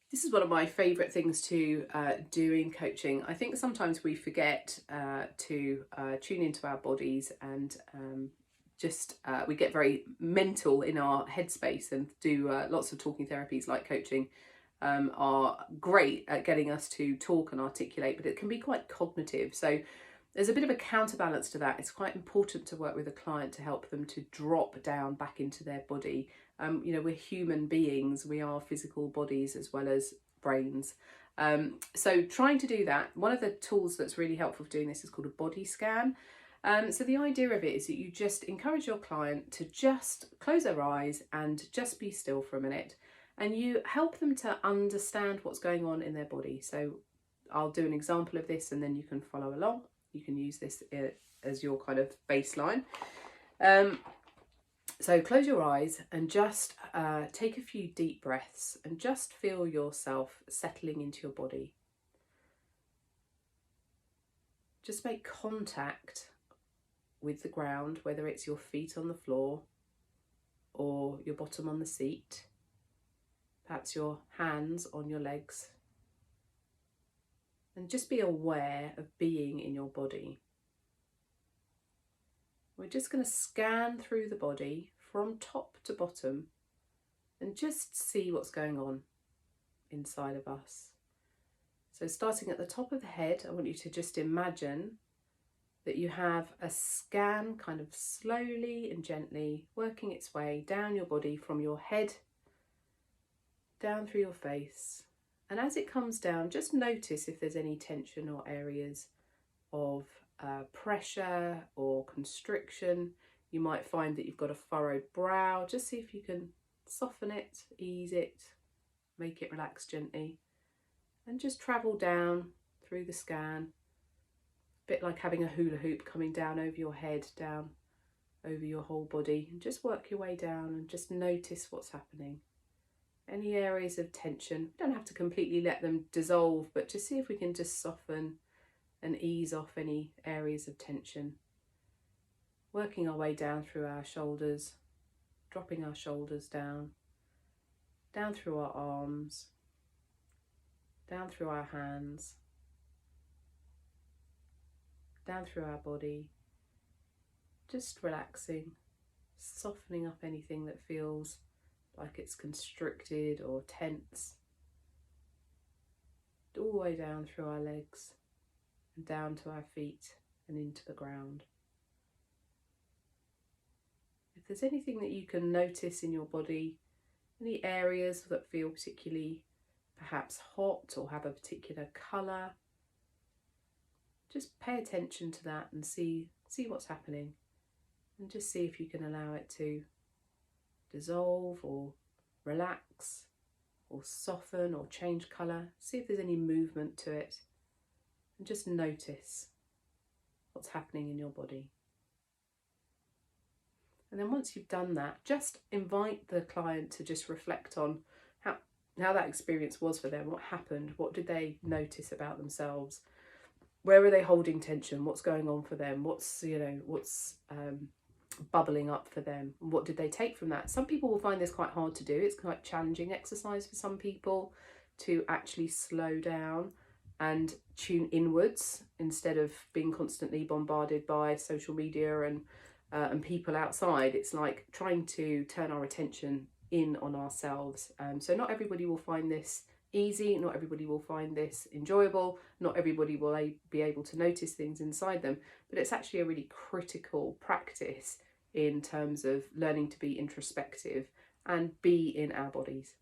This is one of my favourite things to do in coaching. I think sometimes we forget to tune into our bodies and we get very mental in our headspace and do lots of talking therapies like coaching are great at getting us to talk and articulate, but it can be quite cognitive. So there's a bit of a counterbalance to that. It's quite important to work with a client to help them to drop down back into their body. We're human beings, we are physical bodies as well as brains. So trying to do that, one of the tools that's really helpful for doing this is called a body scan. So the idea of it is that you just encourage your client to just close their eyes and just be still for a minute. And you help them to understand what's going on in their body. So I'll do an example of this and then you can follow along. You can use this as your kind of baseline. So close your eyes and just take a few deep breaths and just feel yourself settling into your body. Just make contact with the ground, whether it's your feet on the floor or your bottom on the seat, perhaps your hands on your legs. And just be aware of being in your body. We're just going to scan through the body from top to bottom and just see what's going on inside of us. So starting at the top of the head, I want you to just imagine that you have a scan kind of slowly and gently working its way down your body from your head down through your face. And as it comes down, just notice if there's any tension or areas of pressure or constriction. You might find that you've got a furrowed brow. Just see if you can soften it, ease it, make it relax gently. And just travel down through the scan. A bit like having a hula hoop coming down over your head, down over your whole body. And just work your way down and just notice what's happening. Any areas of tension, you don't have to completely let them dissolve, but just see if we can just soften and ease off any areas of tension. Working our way down through our shoulders, dropping our shoulders down through our arms, down through our hands, down through our body. Just relaxing, softening up anything that feels like it's constricted or tense. All the way down through our legs and down to our feet and into the ground. If there's anything that you can notice in your body, any areas that feel particularly perhaps hot or have a particular colour, just pay attention to that and see what's happening, and just see if you can allow it to dissolve or relax or soften or change colour. See if there's any movement to it and just notice what's happening in your body. And then once you've done that, just invite the client to just reflect on how that experience was for them, what happened, what did they notice about themselves, where are they holding tension, what's going on for them, what's bubbling up for them, and what did they take from that. Some people will find this quite hard to do. It's quite challenging exercise for some people to actually slow down and tune inwards instead of being constantly bombarded by social media and people outside. It's like trying to turn our attention in on ourselves. So not everybody will find this easy, not everybody will find this enjoyable, not everybody will be able to notice things inside them, but it's actually a really critical practice in terms of learning to be introspective and be in our bodies.